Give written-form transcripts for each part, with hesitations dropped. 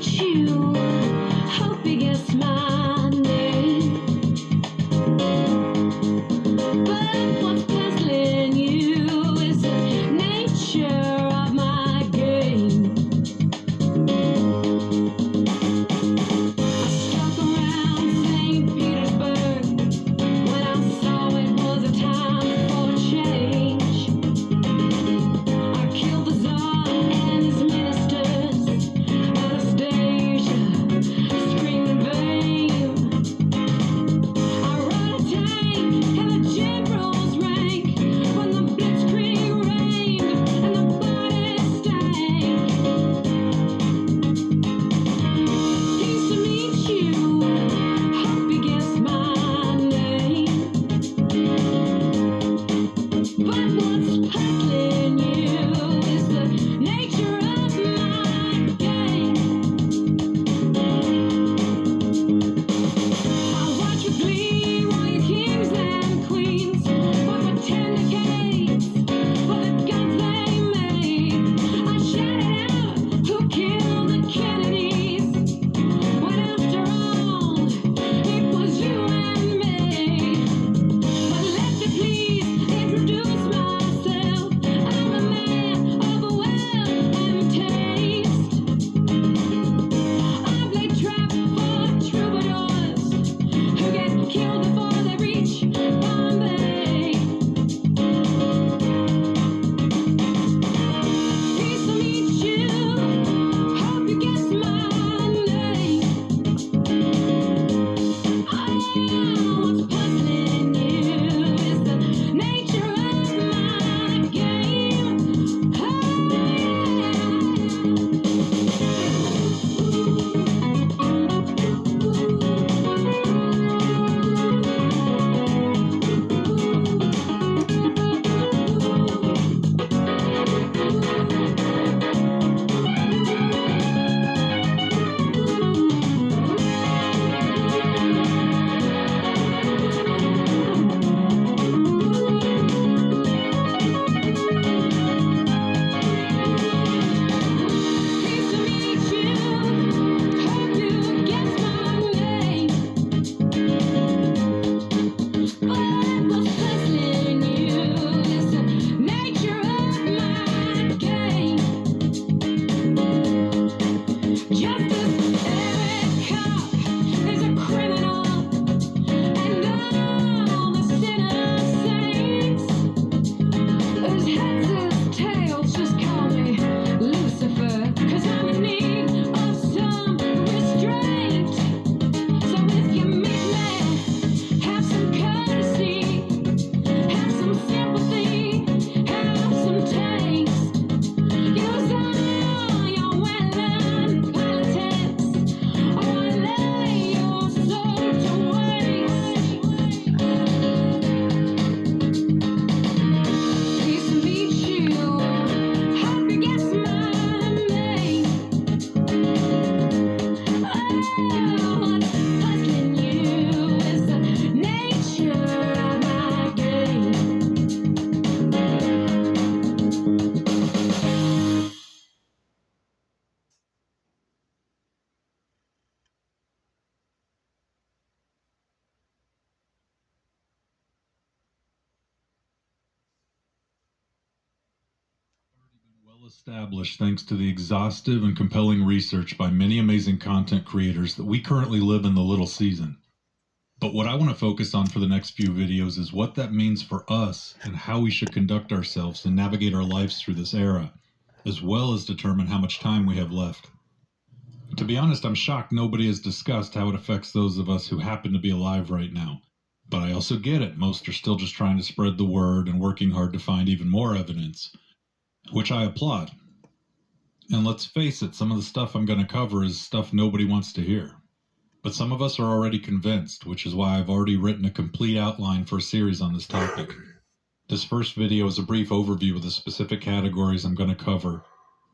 meet you. Hope you guess my name. But what's puzzling you is the nature of my game. I stuck around St. Petersburg when I saw it was a time for change. I killed the Tsar and his ministers, Anastasia, screaming vain. I rode a tank and the generals rank when the blitzkrieg rained and the bodies stank. Pleased to meet you. Hope you guess my name. But what's puzzling you is the nature of my game. I watch with glee while your kings and queens fought for 10 decades for the guns they made. I shouted out, who killed the Kennedys? When after all, it was you and me. But let me please introduce myself. I'm a man of wealth and taste. I play trap for troubadours who get killed before they reach Bombay. Pleased to meet you. Hope you guess my name. What's puzzling you is the nature of my game. Pleased to meet you. Hope you guess my name. But what's puzzling you is the nature of my game. Justice, every cop is a criminal, and all the sinners saints. Whose heads is tails, just call me Lucifer, 'cause I'm in need of some restraint. So if you meet me, have some courtesy, have some sympathy, have some taste. Use all your well-learned politics, or I lay your soul to waste. Pleased to meet you. Hope you guess my name. What's puzzling you is the nature of my game. Well established thanks to the exhaustive and compelling research by many amazing content creators that we currently live in the little season. But what I want to focus on for the next few videos is what that means for us and how we should conduct ourselves to navigate our lives through this era, as well as determine how much time we have left. To be honest, I'm shocked nobody has discussed how it affects those of us who happen to be alive right now. But I also get it. Most are still just trying to spread the word and working hard to find even more evidence, which I applaud. And let's face it, some of the stuff I'm going to cover is stuff nobody wants to hear. But some of us are already convinced, which is why I've already written a complete outline for a series on this topic. This first video is a brief overview of the specific categories I'm going to cover,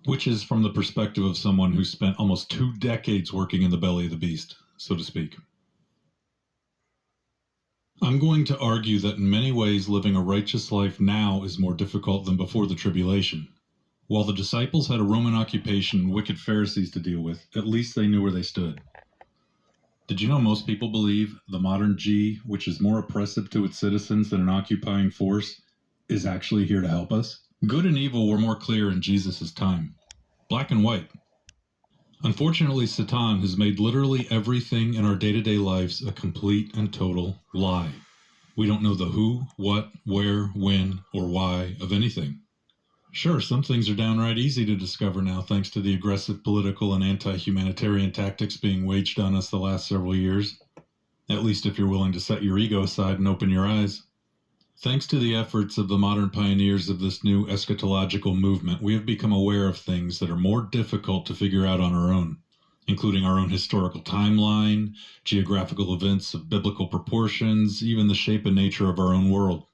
which is from the perspective of someone who spent almost 2 decades working in the belly of the beast, so to speak. I'm going to argue that in many ways living a righteous life now is more difficult than before the tribulation. While the disciples had a Roman occupation and wicked Pharisees to deal with, at least they knew where they stood. Did you know most people believe the modern G, which is more oppressive to its citizens than an occupying force, is actually here to help us? Good and evil were more clear in Jesus' time. Black and white. Unfortunately, Satan has made literally everything in our day-to-day lives a complete and total lie. We don't know the who, what, where, when, or why of anything. Sure, some things are downright easy to discover now thanks to the aggressive political and anti-humanitarian tactics being waged on us the last several years. At least if you're willing to set your ego aside and open your eyes. Thanks to the efforts of the modern pioneers of this new eschatological movement, we have become aware of things that are more difficult to figure out on our own, including our own historical timeline, geographical events of biblical proportions, even the shape and nature of our own world.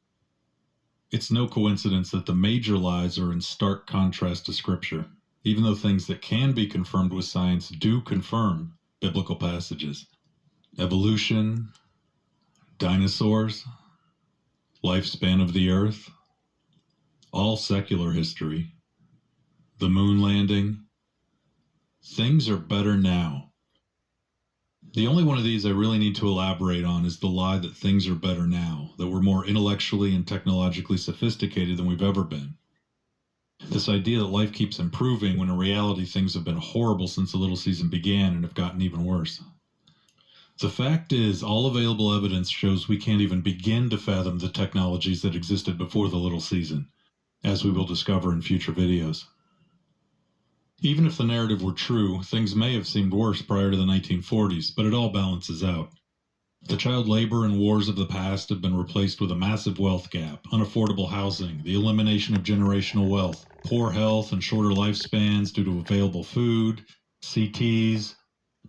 It's no coincidence that the major lies are in stark contrast to Scripture, even though things that can be confirmed with science do confirm biblical passages. Evolution, dinosaurs, lifespan of the Earth, all secular history, the moon landing. Things are better now. The only one of these I really need to elaborate on is the lie that things are better now, that we're more intellectually and technologically sophisticated than we've ever been. This idea that life keeps improving when in reality things have been horrible since the little season began and have gotten even worse. The fact is, all available evidence shows we can't even begin to fathom the technologies that existed before the little season, as we will discover in future videos. Even if the narrative were true, things may have seemed worse prior to the 1940s, but it all balances out. The child labor and wars of the past have been replaced with a massive wealth gap, unaffordable housing, the elimination of generational wealth, poor health and shorter lifespans due to available food, CTs,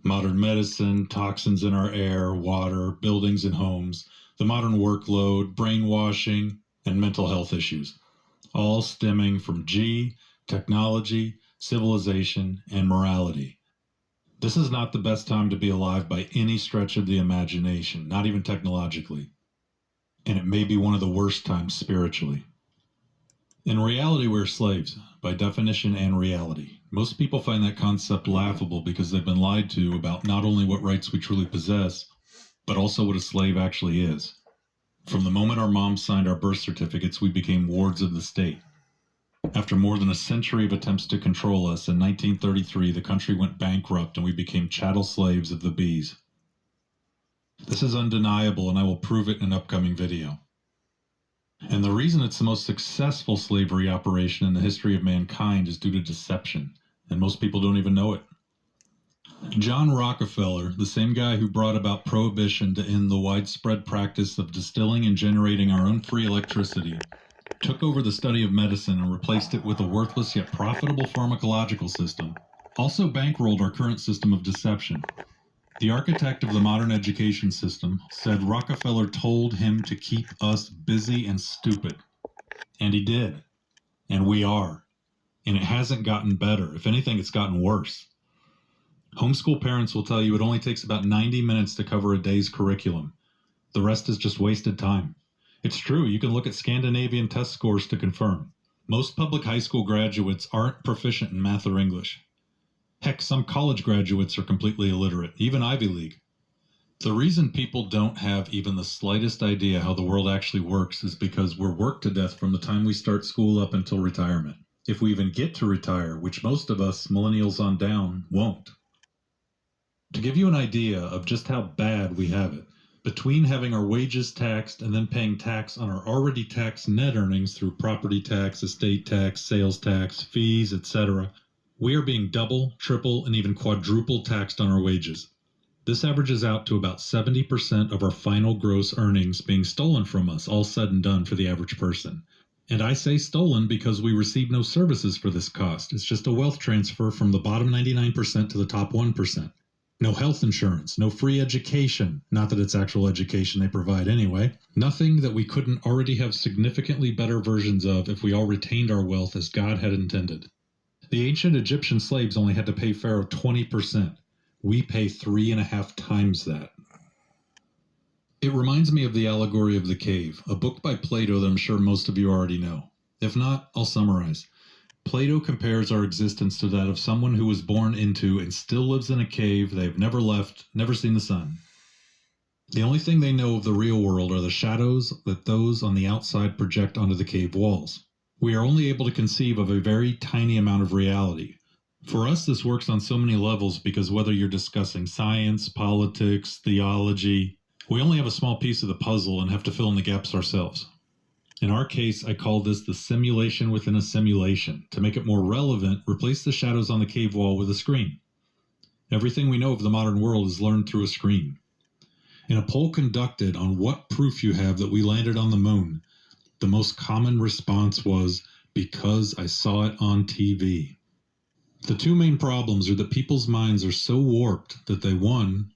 modern medicine, toxins in our air, water, buildings and homes, the modern workload, brainwashing, and mental health issues, all stemming from G, technology, civilization, and morality. This is not the best time to be alive by any stretch of the imagination, not even technologically. And it may be one of the worst times spiritually. In reality, we're slaves, by definition and reality. Most people find that concept laughable because they've been lied to about not only what rights we truly possess, but also what a slave actually is. From the moment our moms signed our birth certificates, we became wards of the state. After more than a century of attempts to control us, in 1933 the country went bankrupt and we became chattel slaves of the bees. This is undeniable, and I will prove it in an upcoming video. And the reason it's the most successful slavery operation in the history of mankind is due to deception, and most people don't even know it. John Rockefeller, the same guy who brought about prohibition to end the widespread practice of distilling and generating our own free electricity, took over the study of medicine and replaced it with a worthless yet profitable pharmacological system, also bankrolled our current system of deception. The architect of the modern education system said Rockefeller told him to keep us busy and stupid. And he did. And we are. And it hasn't gotten better. If anything, it's gotten worse. Homeschool parents will tell you it only takes about 90 minutes to cover a day's curriculum. The rest is just wasted time. It's true, you can look at Scandinavian test scores to confirm. Most public high school graduates aren't proficient in math or English. Heck, some college graduates are completely illiterate, even Ivy League. The reason people don't have even the slightest idea how the world actually works is because we're worked to death from the time we start school up until retirement. If we even get to retire, which most of us, millennials on down, won't. To give you an idea of just how bad we have it, between having our wages taxed and then paying tax on our already taxed net earnings through property tax, estate tax, sales tax, fees, etc., we are being double, triple, and even quadruple taxed on our wages. This averages out to about 70% of our final gross earnings being stolen from us, all said and done for the average person. And I say stolen because we receive no services for this cost. It's just a wealth transfer from the bottom 99% to the top 1%. No health insurance, no free education, not that it's actual education they provide anyway. Nothing that we couldn't already have significantly better versions of if we all retained our wealth as God had intended. The ancient Egyptian slaves only had to pay Pharaoh 20%. We pay 3.5 times that. It reminds me of the allegory of the cave, a book by Plato that I'm sure most of you already know. If not, I'll summarize. Plato compares our existence to that of someone who was born into and still lives in a cave they have never left, never seen the sun. The only thing they know of the real world are the shadows that those on the outside project onto the cave walls. We are only able to conceive of a very tiny amount of reality. For us, this works on so many levels because whether you're discussing science, politics, theology, we only have a small piece of the puzzle and have to fill in the gaps ourselves. In our case, I call this the simulation within a simulation. To make it more relevant, replace the shadows on the cave wall with a screen. Everything we know of the modern world is learned through a screen. In a poll conducted on what proof you have that we landed on the moon, the most common response was, because I saw it on TV. The two main problems are that people's minds are so warped that they, one,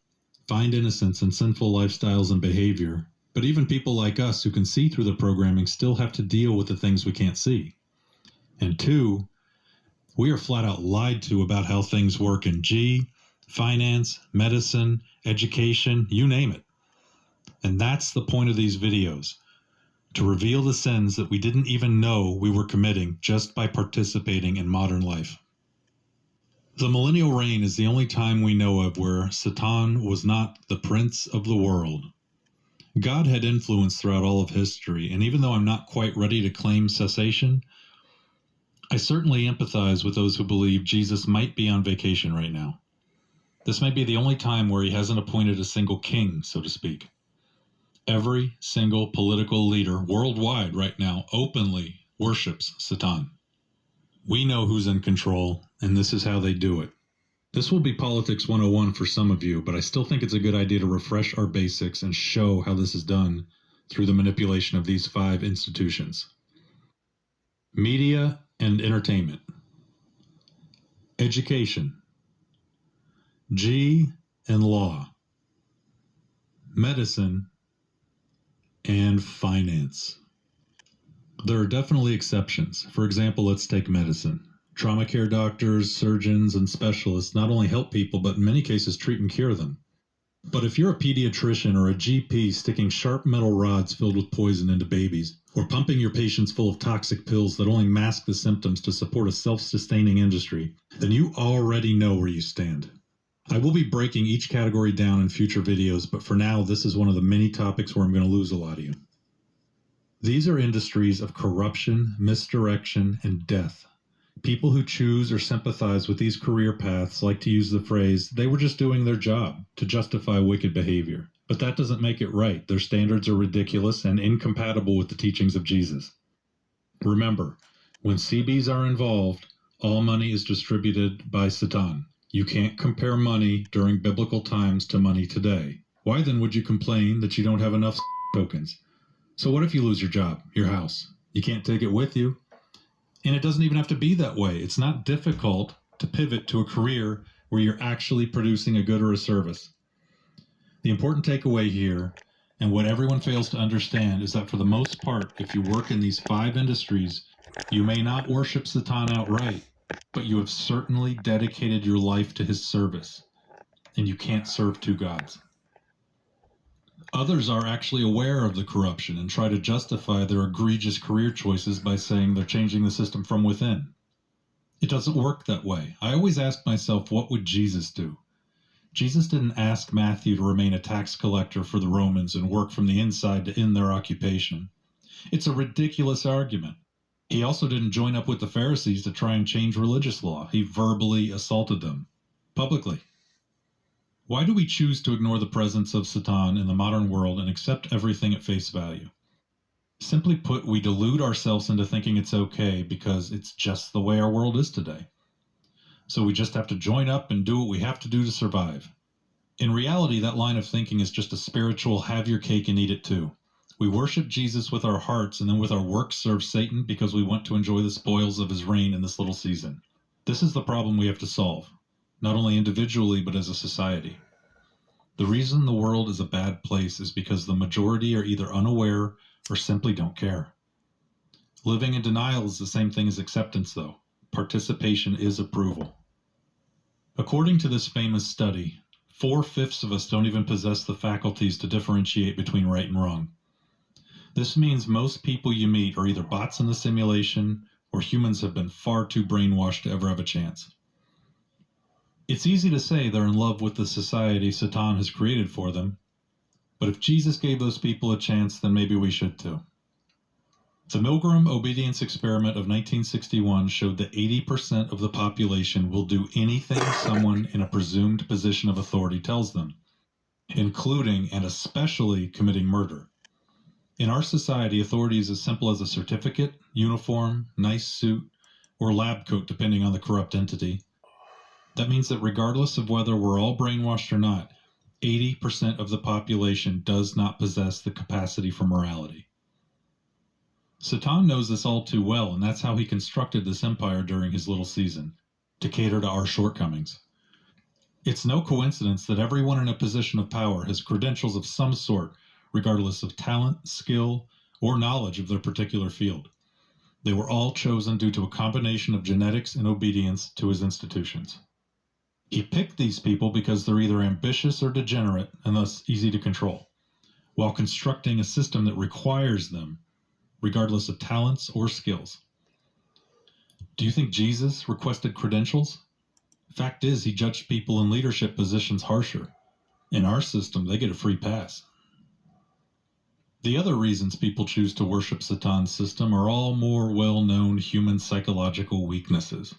find innocence in sinful lifestyles and behavior, but even people like us who can see through the programming still have to deal with the things we can't see. And two, we are flat out lied to about how things work in finance, medicine, education, you name it. And that's the point of these videos, to reveal the sins that we didn't even know we were committing just by participating in modern life. The millennial reign is the only time we know of where Satan was not the prince of the world. God had influence throughout all of history, and even though I'm not quite ready to claim cessation, I certainly empathize with those who believe Jesus might be on vacation right now. This may be the only time where he hasn't appointed a single king, so to speak. Every single political leader worldwide right now openly worships Satan. We know who's in control, and this is how they do it. This will be Politics 101 for some of you, but I still think it's a good idea to refresh our basics and show how this is done through the manipulation of these 5 institutions. Media and entertainment. Education. And law. Medicine. And finance. There are definitely exceptions. For example, let's take medicine. Trauma care doctors, surgeons, and specialists not only help people, but in many cases treat and cure them. But if you're a pediatrician or a GP sticking sharp metal rods filled with poison into babies, or pumping your patients full of toxic pills that only mask the symptoms to support a self-sustaining industry, then you already know where you stand. I will be breaking each category down in future videos, but for now, this is one of the many topics where I'm going to lose a lot of you. These are industries of corruption, misdirection, and death. People who choose or sympathize with these career paths like to use the phrase, they were just doing their job, to justify wicked behavior. But that doesn't make it right. Their standards are ridiculous and incompatible with the teachings of Jesus. Remember, when CBs are involved, all money is distributed by Satan. You can't compare money during biblical times to money today. Why then would you complain that you don't have enough tokens? So what if you lose your job, your house? You can't take it with you. And it doesn't even have to be that way. It's not difficult to pivot to a career where you're actually producing a good or a service. The important takeaway here, and what everyone fails to understand, is that for the most part, if you work in these 5 industries, you may not worship Satan outright, but you have certainly dedicated your life to his service, and you can't serve 2 gods. Others are actually aware of the corruption and try to justify their egregious career choices by saying they're changing the system from within. It doesn't work that way. I always ask myself, what would Jesus do? Jesus didn't ask Matthew to remain a tax collector for the Romans and work from the inside to end their occupation. It's a ridiculous argument. He also didn't join up with the Pharisees to try and change religious law. He verbally assaulted them, publicly. Why do we choose to ignore the presence of Satan in the modern world and accept everything at face value? Simply put, we delude ourselves into thinking it's okay because it's just the way our world is today. So we just have to join up and do what we have to do to survive. In reality, that line of thinking is just a spiritual have your cake and eat it too. We worship Jesus with our hearts and then with our works serve Satan because we want to enjoy the spoils of his reign in this little season. This is the problem we have to solve. Not only individually, but as a society. The reason the world is a bad place is because the majority are either unaware or simply don't care. Living in denial is the same thing as acceptance, though. Participation is approval. According to this famous study, 4/5 of us don't even possess the faculties to differentiate between right and wrong. This means most people you meet are either bots in the simulation or humans have been far too brainwashed to ever have a chance. It's easy to say they're in love with the society Satan has created for them, but if Jesus gave those people a chance, then maybe we should too. The Milgram Obedience Experiment of 1961 showed that 80% of the population will do anything someone in a presumed position of authority tells them, including and especially committing murder. In our society, authority is as simple as a certificate, uniform, nice suit, or lab coat, depending on the corrupt entity. That means that regardless of whether we're all brainwashed or not, 80% of the population does not possess the capacity for morality. Satan knows this all too well, and that's how he constructed this empire during his little season, to cater to our shortcomings. It's no coincidence that everyone in a position of power has credentials of some sort, regardless of talent, skill, or knowledge of their particular field. They were all chosen due to a combination of genetics and obedience to his institutions. He picked these people because they're either ambitious or degenerate, and thus easy to control, while constructing a system that requires them, regardless of talents or skills. Do you think Jesus requested credentials? Fact is, he judged people in leadership positions harsher. In our system, they get a free pass. The other reasons people choose to worship Satan's system are all more well-known human psychological weaknesses.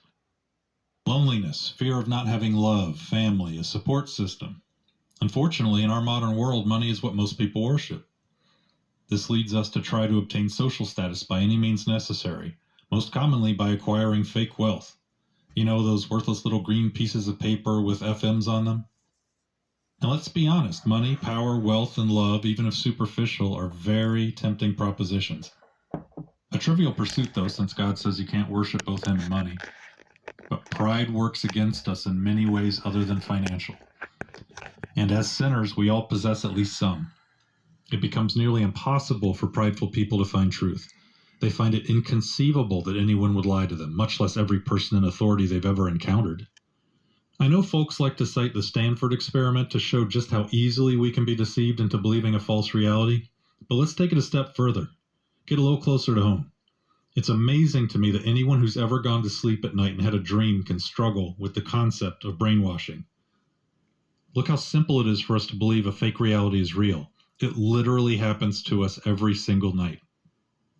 Loneliness, fear of not having love, family, a support system. Unfortunately, in our modern world, money is what most people worship. This leads us to try to obtain social status by any means necessary, most commonly by acquiring fake wealth. You know, those worthless little green pieces of paper with FMs on them? And let's be honest, money, power, wealth, and love, even if superficial, are very tempting propositions. A trivial pursuit, though, since God says you can't worship both Him and money. But pride works against us in many ways other than financial. And as sinners, we all possess at least some. It becomes nearly impossible for prideful people to find truth. They find it inconceivable that anyone would lie to them, much less every person in authority they've ever encountered. I know folks like to cite the Stanford experiment to show just how easily we can be deceived into believing a false reality, but let's take it a step further. Get a little closer to home. It's amazing to me that anyone who's ever gone to sleep at night and had a dream can struggle with the concept of brainwashing. Look how simple it is for us to believe a fake reality is real. It literally happens to us every single night.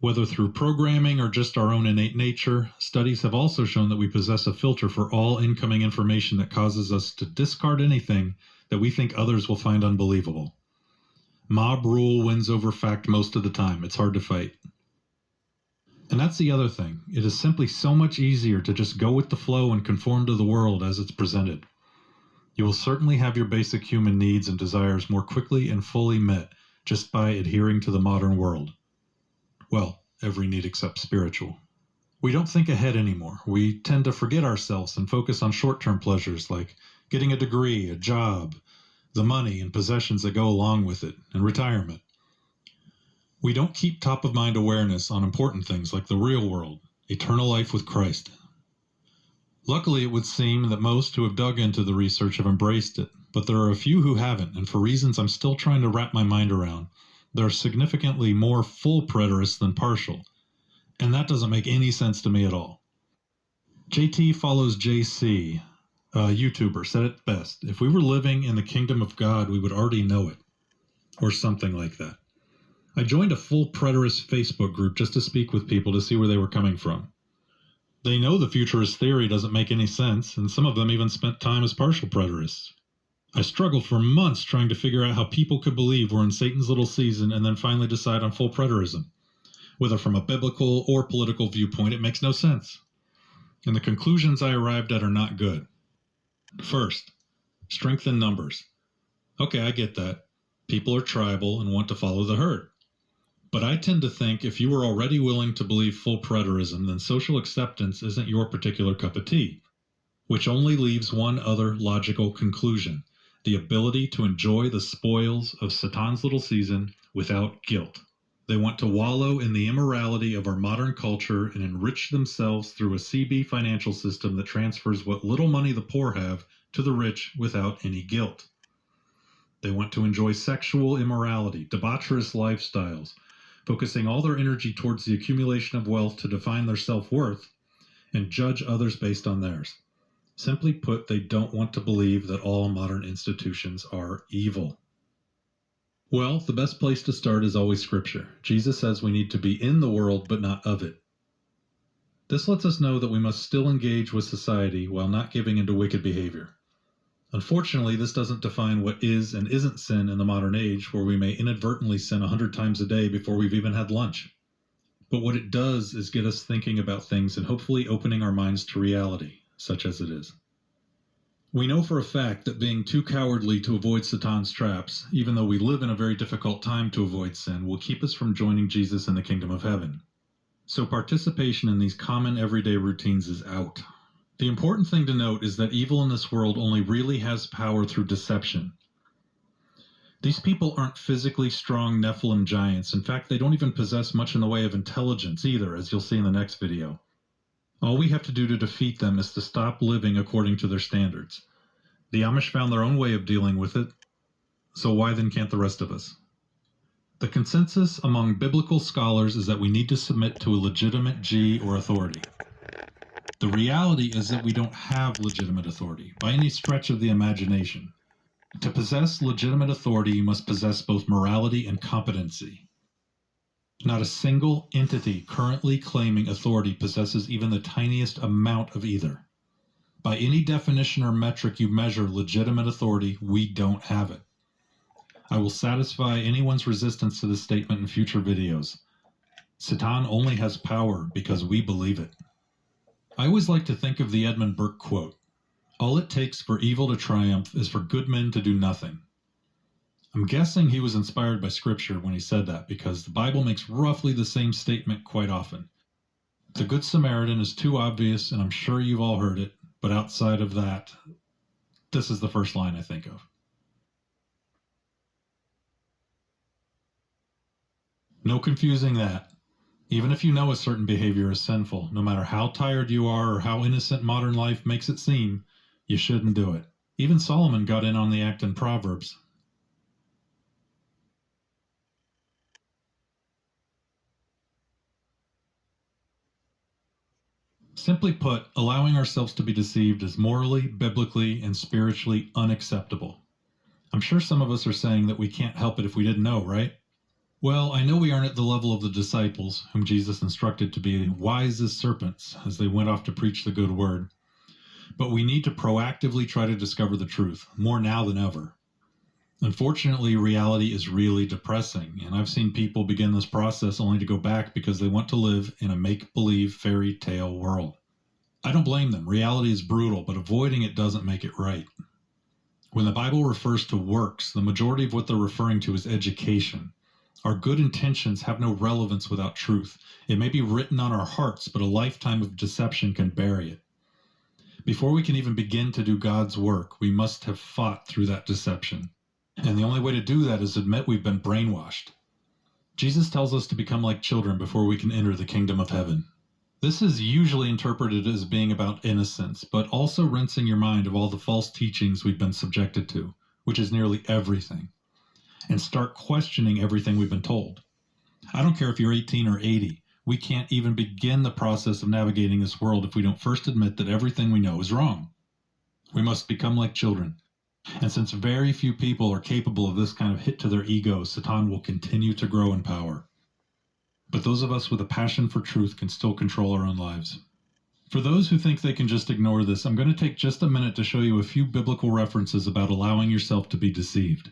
Whether through programming or just our own innate nature, studies have also shown that we possess a filter for all incoming information that causes us to discard anything that we think others will find unbelievable. Mob rule wins over fact most of the time. It's hard to fight. And that's the other thing. It is simply so much easier to just go with the flow and conform to the world as it's presented. You will certainly have your basic human needs and desires more quickly and fully met just by adhering to the modern world. Well, every need except spiritual. We don't think ahead anymore. We tend to forget ourselves and focus on short-term pleasures like getting a degree, a job, the money and possessions that go along with it, and retirement. We don't keep top-of-mind awareness on important things like the real world, eternal life with Christ. Luckily, it would seem that most who have dug into the research have embraced it, but there are a few who haven't, and for reasons I'm still trying to wrap my mind around, there are significantly more full preterists than partial, and that doesn't make any sense to me at all. JT Follows JC, a YouTuber, said it best. If we were living in the kingdom of God, we would already know it, or something like that. I joined a full preterist Facebook group just to speak with people to see where they were coming from. They know the futurist theory doesn't make any sense, and some of them even spent time as partial preterists. I struggled for months trying to figure out how people could believe we're in Satan's little season and then finally decide on full preterism. Whether from a biblical or political viewpoint, it makes no sense. And the conclusions I arrived at are not good. First, strength in numbers. Okay, I get that. People are tribal and want to follow the herd. But I tend to think if you were already willing to believe full preterism, then social acceptance isn't your particular cup of tea, which only leaves one other logical conclusion: the ability to enjoy the spoils of Satan's little season without guilt. They want to wallow in the immorality of our modern culture and enrich themselves through a CB financial system that transfers what little money the poor have to the rich without any guilt. They want to enjoy sexual immorality, debaucherous lifestyles, focusing all their energy towards the accumulation of wealth to define their self-worth and judge others based on theirs. Simply put, they don't want to believe that all modern institutions are evil. Well, the best place to start is always Scripture. Jesus says we need to be in the world, but not of it. This lets us know that we must still engage with society while not giving into wicked behavior. Unfortunately, this doesn't define what is and isn't sin in the modern age, where we may inadvertently sin 100 times a day before we've even had lunch. But what it does is get us thinking about things and hopefully opening our minds to reality, such as it is. We know for a fact that being too cowardly to avoid Satan's traps, even though we live in a very difficult time to avoid sin, will keep us from joining Jesus in the kingdom of heaven. So participation in these common everyday routines is out. The important thing to note is that evil in this world only really has power through deception. These people aren't physically strong Nephilim giants. In fact, they don't even possess much in the way of intelligence either, as you'll see in the next video. All we have to do to defeat them is to stop living according to their standards. The Amish found their own way of dealing with it, so why then can't the rest of us? The consensus among biblical scholars is that we need to submit to a legitimate G or authority. The reality is that we don't have legitimate authority, by any stretch of the imagination. To possess legitimate authority, you must possess both morality and competency. Not a single entity currently claiming authority possesses even the tiniest amount of either. By any definition or metric you measure legitimate authority, we don't have it. I will satisfy anyone's resistance to this statement in future videos. Satan only has power because we believe it. I always like to think of the Edmund Burke quote, "All it takes for evil to triumph is for good men to do nothing." I'm guessing he was inspired by Scripture when he said that, because the Bible makes roughly the same statement quite often. The Good Samaritan is too obvious, and I'm sure you've all heard it, but outside of that, this is the first line I think of. No confusing that. Even if you know a certain behavior is sinful, no matter how tired you are or how innocent modern life makes it seem, you shouldn't do it. Even Solomon got in on the act in Proverbs. Simply put, allowing ourselves to be deceived is morally, biblically, and spiritually unacceptable. I'm sure some of us are saying that we can't help it if we didn't know, right? Well, I know we aren't at the level of the disciples, whom Jesus instructed to be wise as serpents as they went off to preach the good word. But we need to proactively try to discover the truth, more now than ever. Unfortunately, reality is really depressing, and I've seen people begin this process only to go back because they want to live in a make-believe fairy tale world. I don't blame them. Reality is brutal, but avoiding it doesn't make it right. When the Bible refers to works, the majority of what they're referring to is education. Our good intentions have no relevance without truth. It may be written on our hearts, but a lifetime of deception can bury it. Before we can even begin to do God's work, we must have fought through that deception. And the only way to do that is admit we've been brainwashed. Jesus tells us to become like children before we can enter the kingdom of heaven. This is usually interpreted as being about innocence, but also rinsing your mind of all the false teachings we've been subjected to, which is nearly everything, and start questioning everything we've been told. I don't care if you're 18 or 80. We can't even begin the process of navigating this world if we don't first admit that everything we know is wrong. We must become like children. And since very few people are capable of this kind of hit to their ego, Satan will continue to grow in power. But those of us with a passion for truth can still control our own lives. For those who think they can just ignore this, I'm going to take just a minute to show you a few biblical references about allowing yourself to be deceived.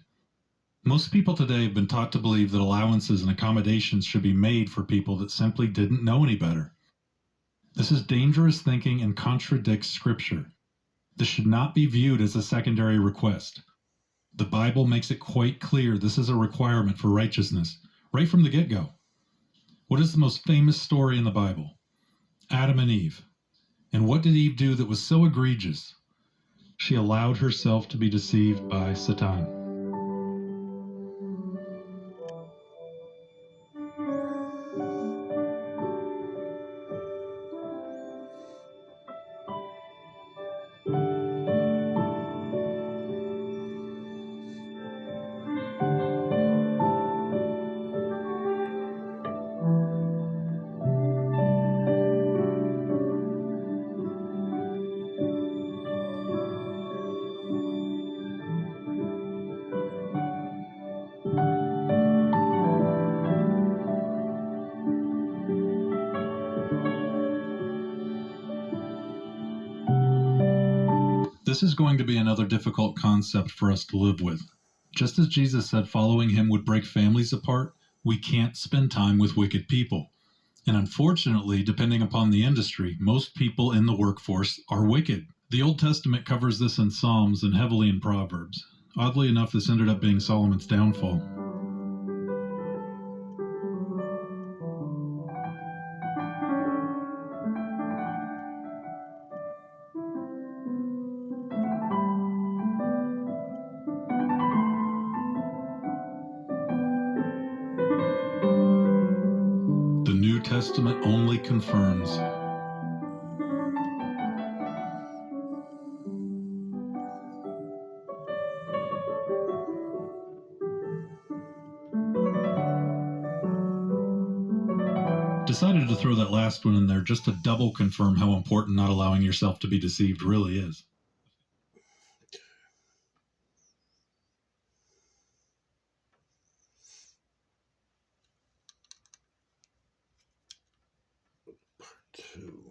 Most people today have been taught to believe that allowances and accommodations should be made for people that simply didn't know any better. This is dangerous thinking and contradicts Scripture. This should not be viewed as a secondary request. The Bible makes it quite clear this is a requirement for righteousness, right from the get-go. What is the most famous story in the Bible? Adam and Eve. And what did Eve do that was so egregious? She allowed herself to be deceived by Satan. This is going to be another difficult concept for us to live with. Just as Jesus said following him would break families apart, we can't spend time with wicked people. And unfortunately, depending upon the industry, most people in the workforce are wicked. The Old Testament covers this in Psalms and heavily in Proverbs. Oddly enough, this ended up being Solomon's downfall. The New Testament only confirms. Decided to throw that last one in there just to double confirm how important not allowing yourself to be deceived really is. Two.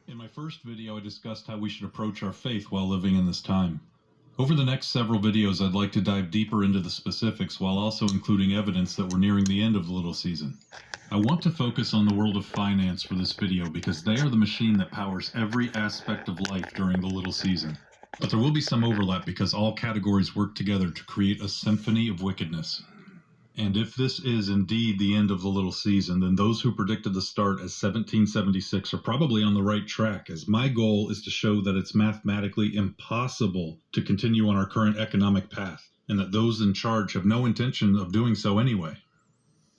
In my first video, I discussed how we should approach our faith while living in this time. Over the next several videos, I'd like to dive deeper into the specifics while also including evidence that we're nearing the end of the little season. I want to focus on the world of finance for this video because they are the machine that powers every aspect of life during the little season. But there will be some overlap because all categories work together to create a symphony of wickedness. And if this is indeed the end of the little season, then those who predicted the start as 1776 are probably on the right track, as my goal is to show that it's mathematically impossible to continue on our current economic path, and that those in charge have no intention of doing so anyway.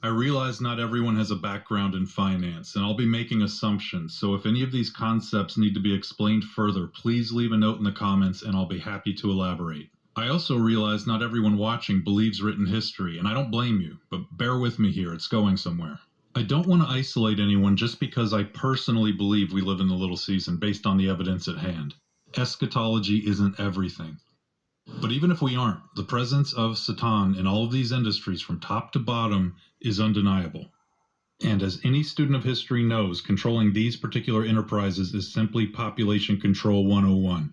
I realize not everyone has a background in finance, and I'll be making assumptions, so if any of these concepts need to be explained further, please leave a note in the comments and I'll be happy to elaborate. I also realize not everyone watching believes written history, and I don't blame you, but bear with me here, it's going somewhere. I don't want to isolate anyone just because I personally believe we live in the little season based on the evidence at hand. Eschatology isn't everything. But even if we aren't, the presence of Satan in all of these industries from top to bottom is undeniable. And as any student of history knows, controlling these particular enterprises is simply population control 101.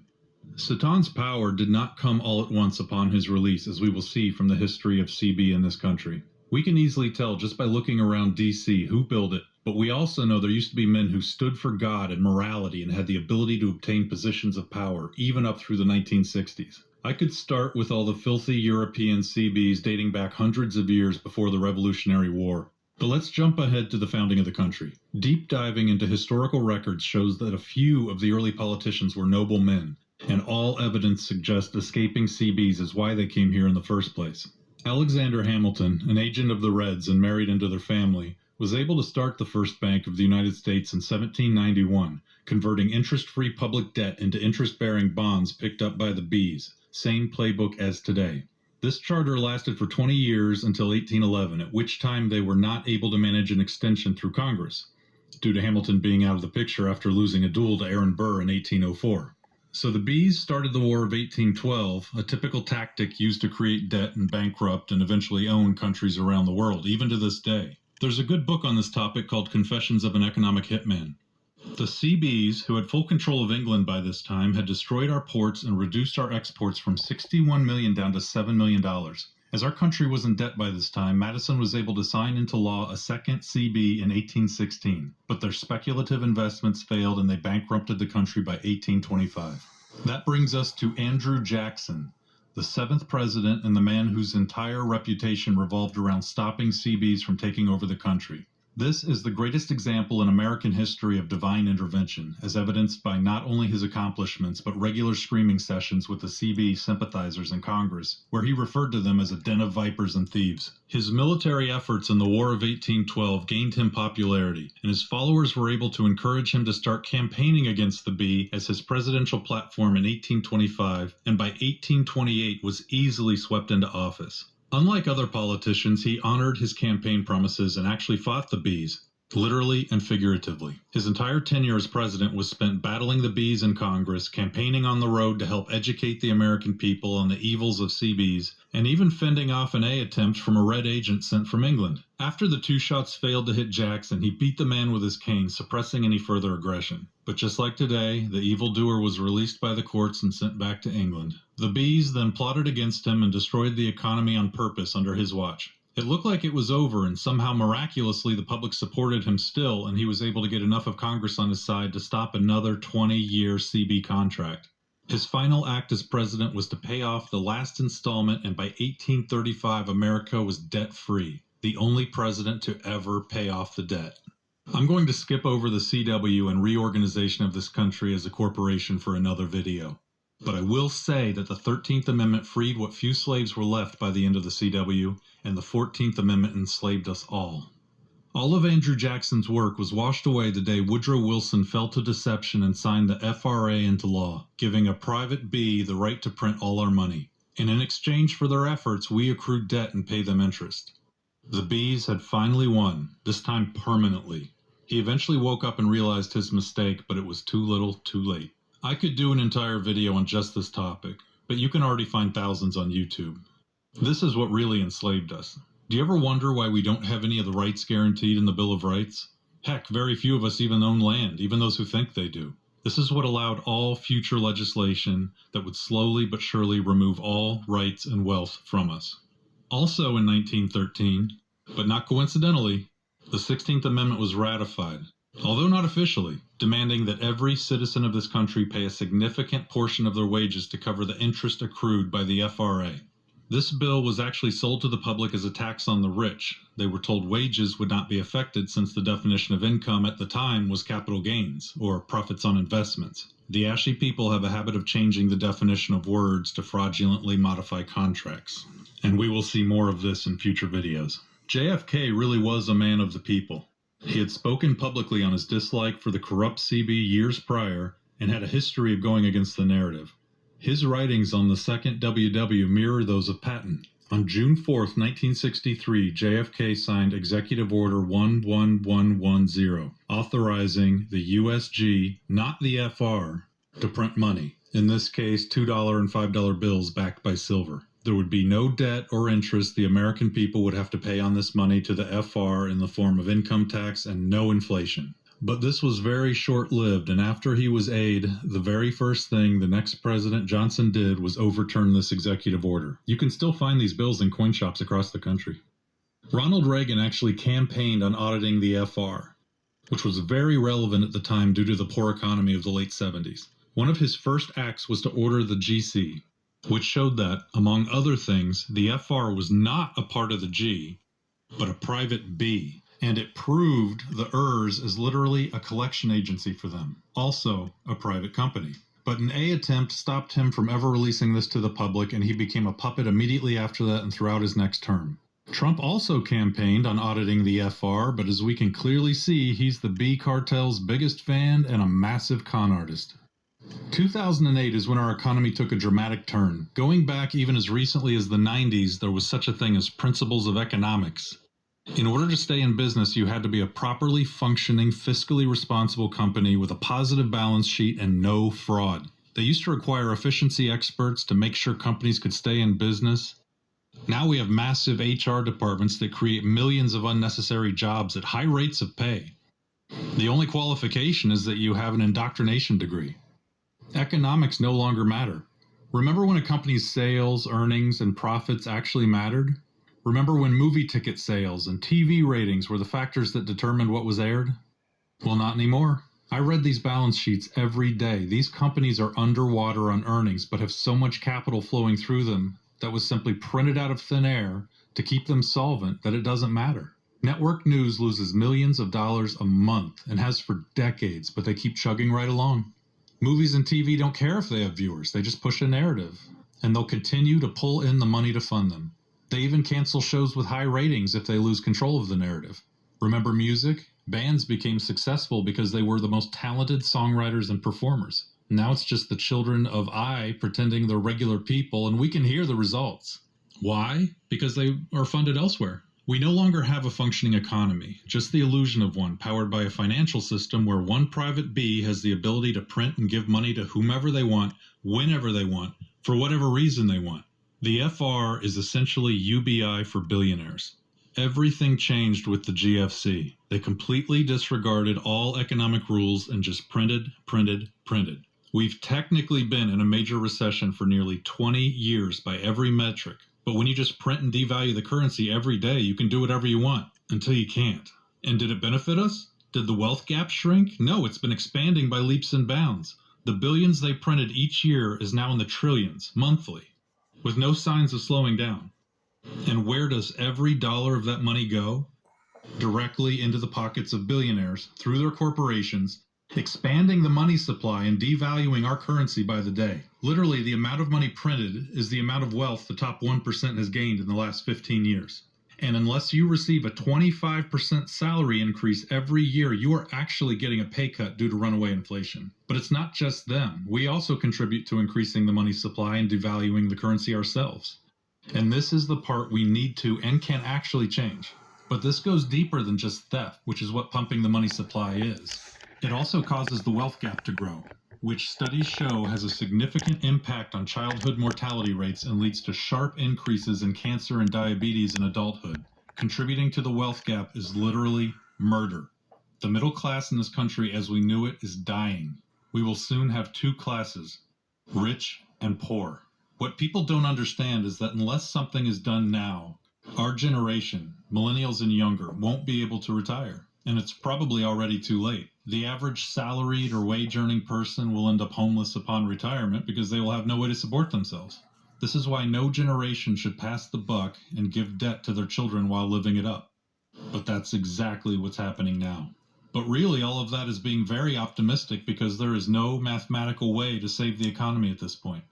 Satan's power did not come all at once upon his release, as we will see from the history of CB in this country. We can easily tell just by looking around DC who built it, but we also know there used to be men who stood for God and morality and had the ability to obtain positions of power, even up through the 1960s. I could start with all the filthy European CBs dating back hundreds of years before the Revolutionary War. But let's jump ahead to the founding of the country. Deep diving into historical records shows that a few of the early politicians were noble men, and all evidence suggests escaping CBs is why they came here in the first place. Alexander Hamilton, an agent of the Reds and married into their family, was able to start the first bank of the United States in 1791, converting interest-free public debt into interest-bearing bonds picked up by the Bs, same playbook as today. This charter lasted for 20 years until 1811, at which time they were not able to manage an extension through Congress, due to Hamilton being out of the picture after losing a duel to Aaron Burr in 1804. So the Bees started the War of 1812, a typical tactic used to create debt and bankrupt and eventually own countries around the world, even to this day. There's a good book on this topic called Confessions of an Economic Hitman. The CBs, who had full control of England by this time, had destroyed our ports and reduced our exports from $61 million down to $7 million. As our country was in debt by this time, Madison was able to sign into law a second CB in 1816, but their speculative investments failed and they bankrupted the country by 1825. That brings us to Andrew Jackson, the 7th president and the man whose entire reputation revolved around stopping CBs from taking over the country. This is the greatest example in American history of divine intervention, as evidenced by not only his accomplishments, but regular screaming sessions with the CB sympathizers in Congress, where he referred to them as a den of vipers and thieves. His military efforts in the War of 1812 gained him popularity, and his followers were able to encourage him to start campaigning against the Bee as his presidential platform in 1825, and by 1828 was easily swept into office. Unlike other politicians, he honored his campaign promises and actually fought the bees, literally and figuratively. His entire tenure as president was spent battling the bees in Congress, campaigning on the road to help educate the American people on the evils of CBs, and even fending off an A attempt from a red agent sent from England. After the 2 shots failed to hit Jackson, he beat the man with his cane, suppressing any further aggression. But just like today, the evildoer was released by the courts and sent back to England. The bees then plotted against him and destroyed the economy on purpose under his watch. It looked like it was over, and somehow miraculously the public supported him still, and he was able to get enough of Congress on his side to stop another 20-year CB contract. His final act as president was to pay off the last installment, and by 1835 America was debt-free, the only president to ever pay off the debt. I'm going to skip over the CW and reorganization of this country as a corporation for another video. But I will say that the 13th Amendment freed what few slaves were left by the end of the CW, and the 14th Amendment enslaved us all. All of Andrew Jackson's work was washed away the day Woodrow Wilson fell to deception and signed the FRA into law, giving a private bee the right to print all our money. And in exchange for their efforts, we accrued debt and paid them interest. The bees had finally won, this time permanently. He eventually woke up and realized his mistake, but it was too little, too late. I could do an entire video on just this topic, but you can already find thousands on YouTube. This is what really enslaved us. Do you ever wonder why we don't have any of the rights guaranteed in the Bill of Rights? Heck, very few of us even own land, even those who think they do. This is what allowed all future legislation that would slowly but surely remove all rights and wealth from us. Also in 1913, but not coincidentally, the 16th Amendment was ratified, although not officially, demanding that every citizen of this country pay a significant portion of their wages to cover the interest accrued by the FRA. This bill was actually sold to the public as a tax on the rich. They were told wages would not be affected since the definition of income at the time was capital gains, or profits on investments. The ashy people have a habit of changing the definition of words to fraudulently modify contracts. And we will see more of this in future videos. JFK really was a man of the people. He had spoken publicly on his dislike for the corrupt CB years prior and had a history of going against the narrative. His writings on the second WW mirror those of Patton. On June 4, 1963, JFK signed Executive Order 11110, authorizing the USG, not the FR, to print money, in this case $2 and $5 bills backed by silver. There would be no debt or interest the American people would have to pay on this money to the FR in the form of income tax and no inflation. But this was very short-lived, and after he was aide, the very first thing the next president, Johnson, did was overturn this executive order. You can still find these bills in coin shops across the country. Ronald Reagan actually campaigned on auditing the FR, which was very relevant at the time due to the poor economy of the late 70s. One of his first acts was to order the GC, which showed that, among other things, the FR was not a part of the G, but a private B. And it proved the ERS is literally a collection agency for them, also a private company. But an A attempt stopped him from ever releasing this to the public, and he became a puppet immediately after that and throughout his next term. Trump also campaigned on auditing the FR, but as we can clearly see, he's the B cartel's biggest fan and a massive con artist. 2008 is when our economy took a dramatic turn. Going back even as recently as the 90s, there was such a thing as principles of economics. In order to stay in business, you had to be a properly functioning, fiscally responsible company with a positive balance sheet and no fraud. They used to require efficiency experts to make sure companies could stay in business. Now we have massive HR departments that create millions of unnecessary jobs at high rates of pay. The only qualification is that you have an indoctrination degree. Economics no longer matter. Remember when a company's sales, earnings, and profits actually mattered? Remember when movie ticket sales and TV ratings were the factors that determined what was aired? Well, not anymore. I read these balance sheets every day. These companies are underwater on earnings, but have so much capital flowing through them that was simply printed out of thin air to keep them solvent that it doesn't matter. Network news loses millions of dollars a month and has for decades, but they keep chugging right along. Movies and TV don't care if they have viewers. They just push a narrative, and they'll continue to pull in the money to fund them. They even cancel shows with high ratings if they lose control of the narrative. Remember music? Bands became successful because they were the most talented songwriters and performers. Now it's just the children of I pretending they're regular people, and we can hear the results. Why? Because they are funded elsewhere. We no longer have a functioning economy, just the illusion of one, powered by a financial system where one private bee has the ability to print and give money to whomever they want, whenever they want, for whatever reason they want. The FR is essentially UBI for billionaires. Everything changed with the GFC. They completely disregarded all economic rules and just printed. We've technically been in a major recession for nearly 20 years by every metric. But when you just print and devalue the currency every day, you can do whatever you want until you can't. And did it benefit us? Did the wealth gap shrink? No, it's been expanding by leaps and bounds. The billions they printed each year is now in the trillions, monthly, with no signs of slowing down. And where does every dollar of that money go? Directly into the pockets of billionaires through their corporations, expanding the money supply and devaluing our currency by the day. Literally, the amount of money printed is the amount of wealth the top 1% has gained in the last 15 years. And unless you receive a 25% salary increase every year, you are actually getting a pay cut due to runaway inflation. But it's not just them. We also contribute to increasing the money supply and devaluing the currency ourselves. And this is the part we need to and can actually change. But this goes deeper than just theft, which is what pumping the money supply is. It also causes the wealth gap to grow, which studies show has a significant impact on childhood mortality rates and leads to sharp increases in cancer and diabetes in adulthood. Contributing to the wealth gap is literally murder. The middle class in this country as we knew it is dying. We will soon have two classes, rich and poor. What people don't understand is that unless something is done now, our generation, millennials and younger, won't be able to retire. And it's probably already too late. The average salaried or wage-earning person will end up homeless upon retirement because they will have no way to support themselves. This is why no generation should pass the buck and give debt to their children while living it up. But that's exactly what's happening now. But really, all of that is being very optimistic because there is no mathematical way to save the economy at this point.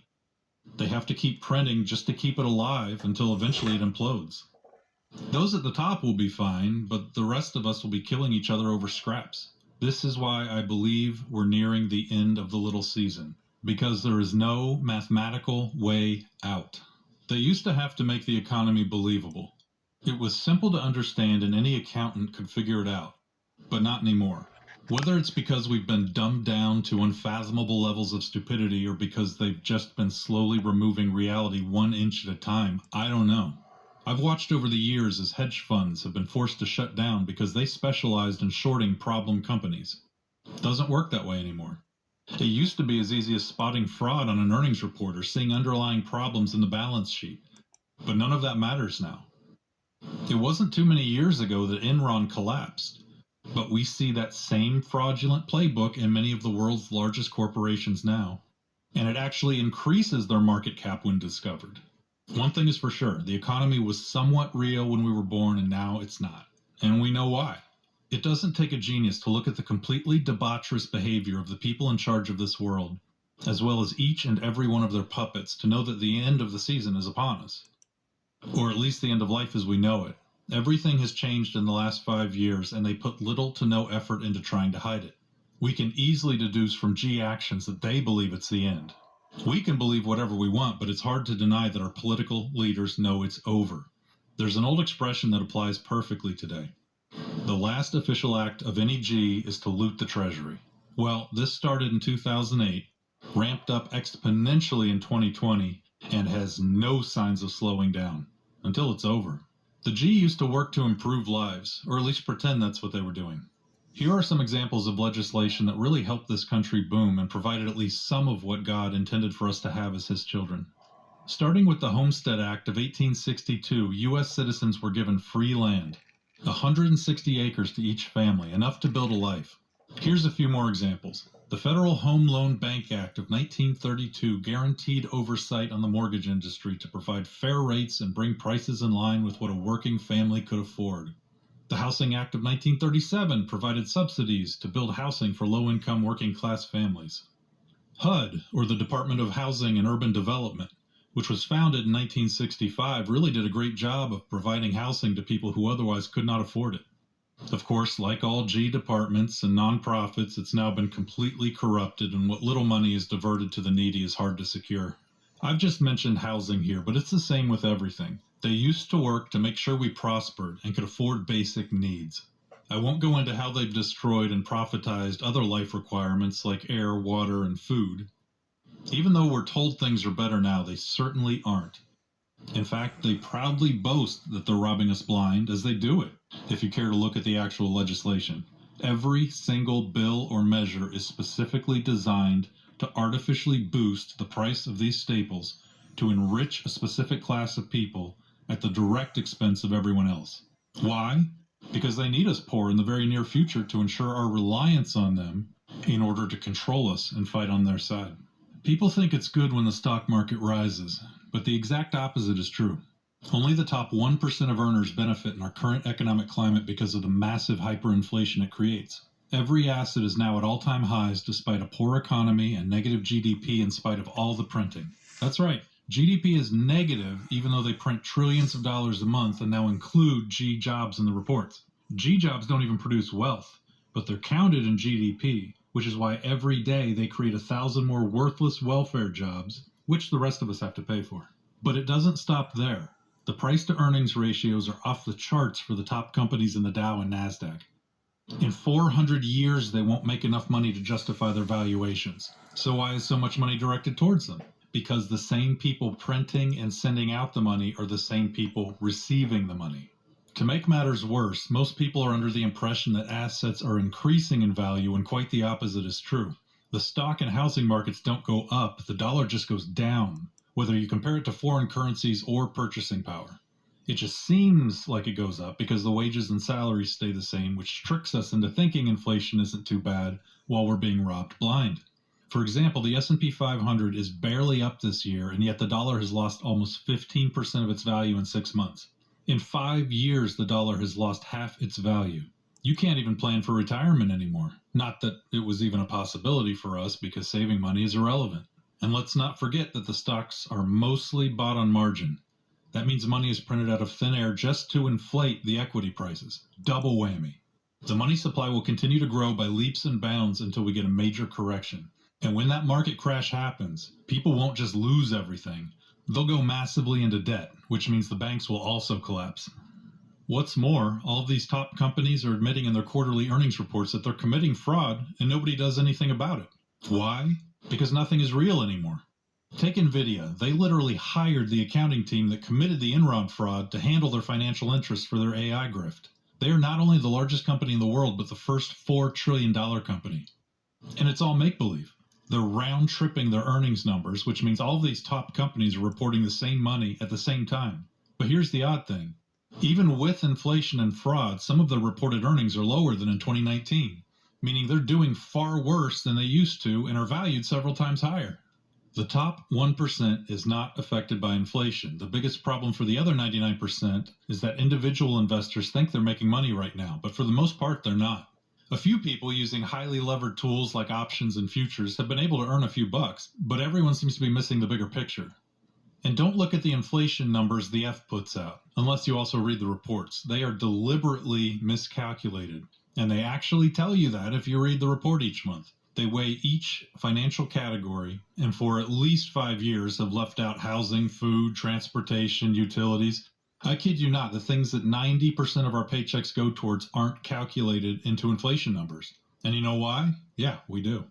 They have to keep printing just to keep it alive until eventually it implodes. Those at the top will be fine, but the rest of us will be killing each other over scraps. This is why I believe we're nearing the end of the little season, because there is no mathematical way out. They used to have to make the economy believable. It was simple to understand and any accountant could figure it out, but not anymore. Whether it's because we've been dumbed down to unfathomable levels of stupidity or because they've just been slowly removing reality 1 inch at a time, I don't know. I've watched over the years as hedge funds have been forced to shut down because they specialized in shorting problem companies. It doesn't work that way anymore. It used to be as easy as spotting fraud on an earnings report or seeing underlying problems in the balance sheet. But none of that matters now. It wasn't too many years ago that Enron collapsed, but we see that same fraudulent playbook in many of the world's largest corporations now. And it actually increases their market cap when discovered. One thing is for sure, the economy was somewhat real when we were born and now it's not. And we know why. It doesn't take a genius to look at the completely debaucherous behavior of the people in charge of this world, as well as each and every one of their puppets, to know that the end of the season is upon us. Or at least the end of life as we know it. Everything has changed in the last 5 years and they put little to no effort into trying to hide it. We can easily deduce from G actions that they believe it's the end. We can believe whatever we want, but it's hard to deny that our political leaders know it's over. There's an old expression that applies perfectly today. The last official act of any G is to loot the treasury. Well, this started in 2008, ramped up exponentially in 2020, and has no signs of slowing down until it's over. The G used to work to improve lives, or at least pretend that's what they were doing. Here are some examples of legislation that really helped this country boom and provided at least some of what God intended for us to have as His children. Starting with the Homestead Act of 1862, U.S. citizens were given free land, 160 acres to each family, enough to build a life. Here's a few more examples. The Federal Home Loan Bank Act of 1932 guaranteed oversight on the mortgage industry to provide fair rates and bring prices in line with what a working family could afford. The Housing Act of 1937 provided subsidies to build housing for low-income working-class families. HUD, or the Department of Housing and Urban Development, which was founded in 1965, really did a great job of providing housing to people who otherwise could not afford it. Of course, like all G departments and nonprofits, it's now been completely corrupted, and what little money is diverted to the needy is hard to secure. I've just mentioned housing here, but it's the same with everything. They used to work to make sure we prospered and could afford basic needs. I won't go into how they've destroyed and profitized other life requirements like air, water, and food. Even though we're told things are better now, they certainly aren't. In fact, they proudly boast that they're robbing us blind as they do it, if you care to look at the actual legislation. Every single bill or measure is specifically designed to artificially boost the price of these staples to enrich a specific class of people at the direct expense of everyone else. Why? Because they need us poor in the very near future to ensure our reliance on them in order to control us and fight on their side. People think it's good when the stock market rises, but the exact opposite is true. Only the top 1% of earners benefit in our current economic climate because of the massive hyperinflation it creates. Every asset is now at all-time highs despite a poor economy and negative GDP in spite of all the printing. That's right, GDP is negative even though they print trillions of dollars a month and now include G jobs in the reports. G jobs don't even produce wealth, but they're counted in GDP, which is why every day they create 1,000 more worthless welfare jobs, which the rest of us have to pay for. But it doesn't stop there. The price-to-earnings ratios are off the charts for the top companies in the Dow and NASDAQ. In 400 years, they won't make enough money to justify their valuations. So why is so much money directed towards them? Because the same people printing and sending out the money are the same people receiving the money. To make matters worse, most people are under the impression that assets are increasing in value when quite the opposite is true. The stock and housing markets don't go up, the dollar just goes down, whether you compare it to foreign currencies or purchasing power. It just seems like it goes up because the wages and salaries stay the same, which tricks us into thinking inflation isn't too bad while we're being robbed blind. For example, the S&P 500 is barely up this year, and yet the dollar has lost almost 15% of its value in 6 months. In 5 years, the dollar has lost half its value. You can't even plan for retirement anymore. Not that it was even a possibility for us because saving money is irrelevant. And let's not forget that the stocks are mostly bought on margin. That means money is printed out of thin air just to inflate the equity prices. Double whammy. The money supply will continue to grow by leaps and bounds until we get a major correction. And when that market crash happens, people won't just lose everything. They'll go massively into debt, which means the banks will also collapse. What's more, all of these top companies are admitting in their quarterly earnings reports that they're committing fraud and nobody does anything about it. Why? Because nothing is real anymore. Take NVIDIA. They literally hired the accounting team that committed the Enron fraud to handle their financial interests for their AI grift. They are not only the largest company in the world, but the first $4 trillion company. And it's all make-believe. They're round-tripping their earnings numbers, which means all of these top companies are reporting the same money at the same time. But here's the odd thing. Even with inflation and fraud, some of their reported earnings are lower than in 2019, meaning they're doing far worse than they used to and are valued several times higher. The top 1% is not affected by inflation. The biggest problem for the other 99% is that individual investors think they're making money right now, but for the most part, they're not. A few people using highly levered tools like options and futures have been able to earn a few bucks, but everyone seems to be missing the bigger picture. And don't look at the inflation numbers the F puts out, unless you also read the reports. They are deliberately miscalculated, and they actually tell you that if you read the report each month. They weigh each financial category, and for at least 5 years have left out housing, food, transportation, utilities. I kid you not, the things that 90% of our paychecks go towards aren't calculated into inflation numbers. And you know why? Yeah, we do.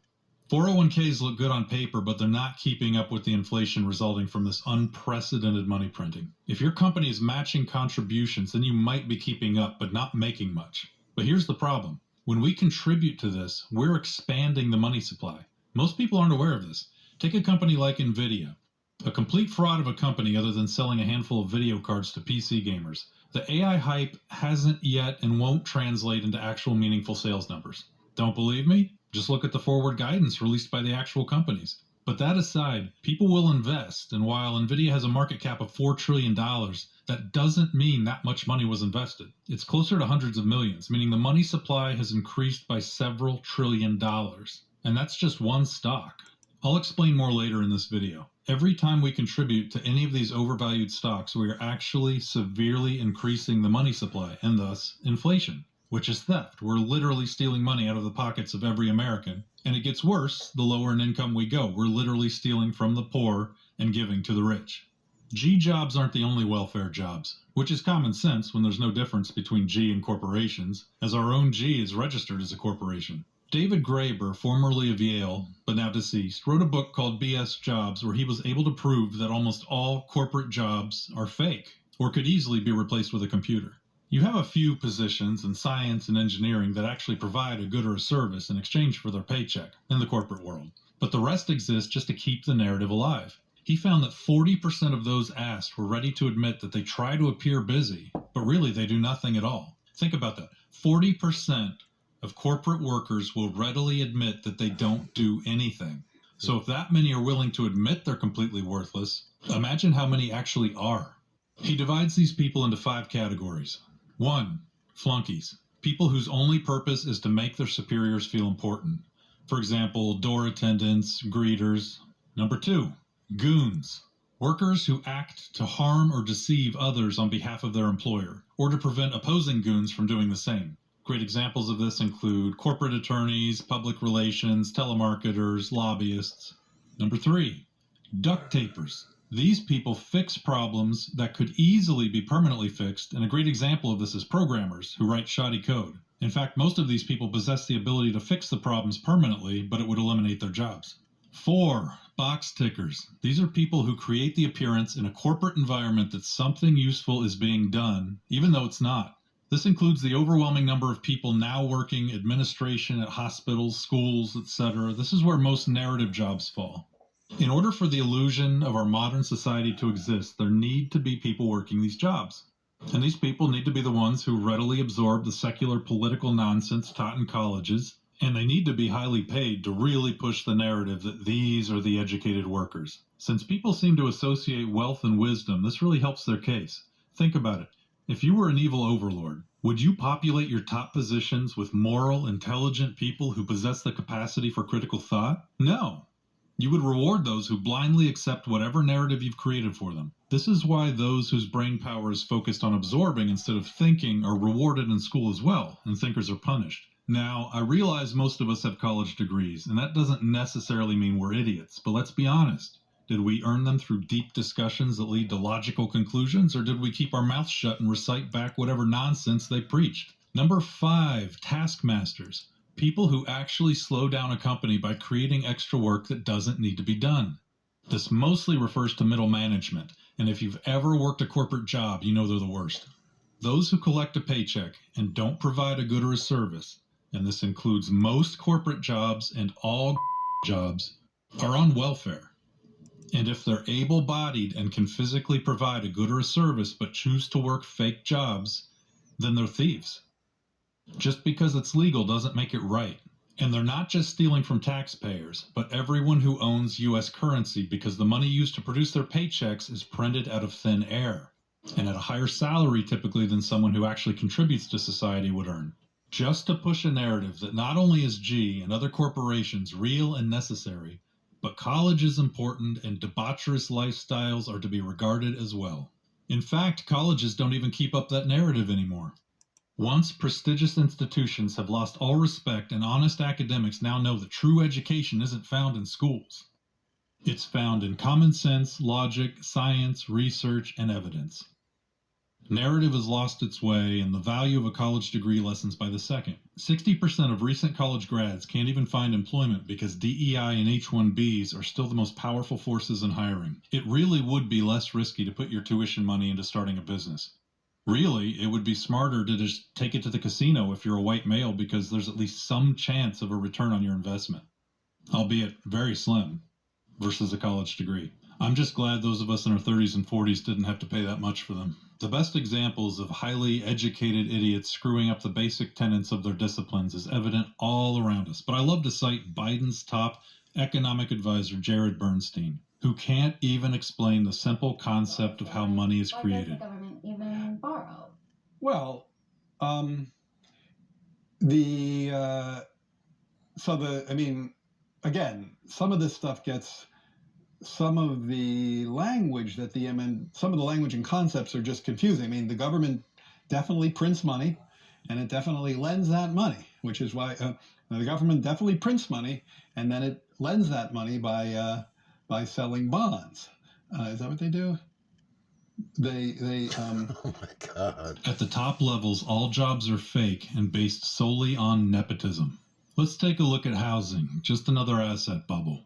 401ks look good on paper, but they're not keeping up with the inflation resulting from this unprecedented money printing. If your company is matching contributions, then you might be keeping up, but not making much. But here's the problem. When we contribute to this, we're expanding the money supply. Most people aren't aware of this. Take a company like NVIDIA. A complete fraud of a company other than selling a handful of video cards to PC gamers. The AI hype hasn't yet and won't translate into actual meaningful sales numbers. Don't believe me? Just look at the forward guidance released by the actual companies. But that aside, people will invest, and while NVIDIA has a market cap of $4 trillion, that doesn't mean that much money was invested. It's closer to hundreds of millions, meaning the money supply has increased by several $trillion. And that's just one stock. I'll explain more later in this video. Every time we contribute to any of these overvalued stocks, we are actually severely increasing the money supply, and thus inflation, which is theft. We're literally stealing money out of the pockets of every American. And it gets worse the lower in income we go. We're literally stealing from the poor and giving to the rich. G jobs aren't the only welfare jobs, which is common sense when there's no difference between G and corporations, as our own G is registered as a corporation. David Graeber, formerly of Yale, but now deceased, wrote a book called BS Jobs where he was able to prove that almost all corporate jobs are fake, or could easily be replaced with a computer. You have a few positions in science and engineering that actually provide a good or a service in exchange for their paycheck in the corporate world, but the rest exist just to keep the narrative alive. He found that 40% of those asked were ready to admit that they try to appear busy, but really they do nothing at all. Think about that. 40% of corporate workers will readily admit that they don't do anything. So if that many are willing to admit they're completely worthless, imagine how many actually are. He divides these people into 5 categories. 1. Flunkies. People whose only purpose is to make their superiors feel important. For example, door attendants, greeters. Number 2. Goons. Workers who act to harm or deceive others on behalf of their employer, or to prevent opposing goons from doing the same. Great examples of this include corporate attorneys, public relations, telemarketers, lobbyists. Number 3. Duct tapers. These people fix problems that could easily be permanently fixed, and a great example of this is programmers who write shoddy code. In fact, most of these people possess the ability to fix the problems permanently, but it would eliminate their jobs. 4. Box tickers. These are people who create the appearance in a corporate environment that something useful is being done, even though it's not. This includes the overwhelming number of people now working administration at hospitals, schools, etc. This is where most narrative jobs fall. In order for the illusion of our modern society to exist, there need to be people working these jobs. And these people need to be the ones who readily absorb the secular political nonsense taught in colleges, and they need to be highly paid to really push the narrative that these are the educated workers. Since people seem to associate wealth and wisdom, this really helps their case. Think about it. If you were an evil overlord, would you populate your top positions with moral, intelligent people who possess the capacity for critical thought? No. You would reward those who blindly accept whatever narrative you've created for them. This is why those whose brain power is focused on absorbing instead of thinking are rewarded in school as well, and thinkers are punished. Now, I realize most of us have college degrees, and that doesn't necessarily mean we're idiots, but let's be honest. Did we earn them through deep discussions that lead to logical conclusions, or did we keep our mouths shut and recite back whatever nonsense they preached? Number 5, taskmasters. People who actually slow down a company by creating extra work that doesn't need to be done. This mostly refers to middle management, and if you've ever worked a corporate job, you know they're the worst. Those who collect a paycheck and don't provide a good or a service, and this includes most corporate jobs and all jobs, are on welfare. And if they're able-bodied and can physically provide a good or a service but choose to work fake jobs, then they're thieves. Just because it's legal doesn't make it right. And they're not just stealing from taxpayers, but everyone who owns U.S. currency, because the money used to produce their paychecks is printed out of thin air, and at a higher salary typically than someone who actually contributes to society would earn. Just to push a narrative that not only is G and other corporations real and necessary, but college is important and debaucherous lifestyles are to be regarded as well. In fact, colleges don't even keep up that narrative anymore. Once prestigious institutions have lost all respect, and honest academics now know that true education isn't found in schools. It's found in common sense, logic, science, research, and evidence. Narrative has lost its way, and the value of a college degree lessens by the second. 60% of recent college grads can't even find employment because DEI and H-1Bs are still the most powerful forces in hiring. It really would be less risky to put your tuition money into starting a business. Really, it would be smarter to just take it to the casino if you're a white male, because there's at least some chance of a return on your investment, albeit very slim, versus a college degree. I'm just glad those of us in our 30s and 40s didn't have to pay that much for them. The best examples of highly educated idiots screwing up the basic tenets of their disciplines is evident all around us. But I love to cite Biden's top economic advisor, Jared Bernstein, who can't even explain the simple concept of how money is created. Why does the government even borrow? Well, again, some of this stuff gets, some of the language that some of the language and concepts are just confusing. I mean, the government definitely prints money, and it definitely lends that money, which is why the government definitely prints money, and then it lends that money by selling bonds. Is that what they do? They Oh my God. At the top levels, all jobs are fake and based solely on nepotism. Let's take a look at housing, just another asset bubble.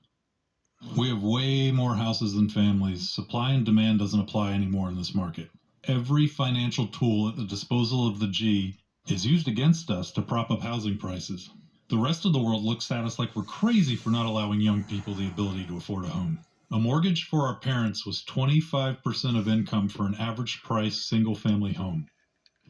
We have way more houses than families. Supply and demand doesn't apply anymore in this market. Every financial tool at the disposal of the G is used against us to prop up housing prices. The rest of the world looks at us like we're crazy for not allowing young people the ability to afford a home. A mortgage for our parents was 25% of income for an average price single-family home.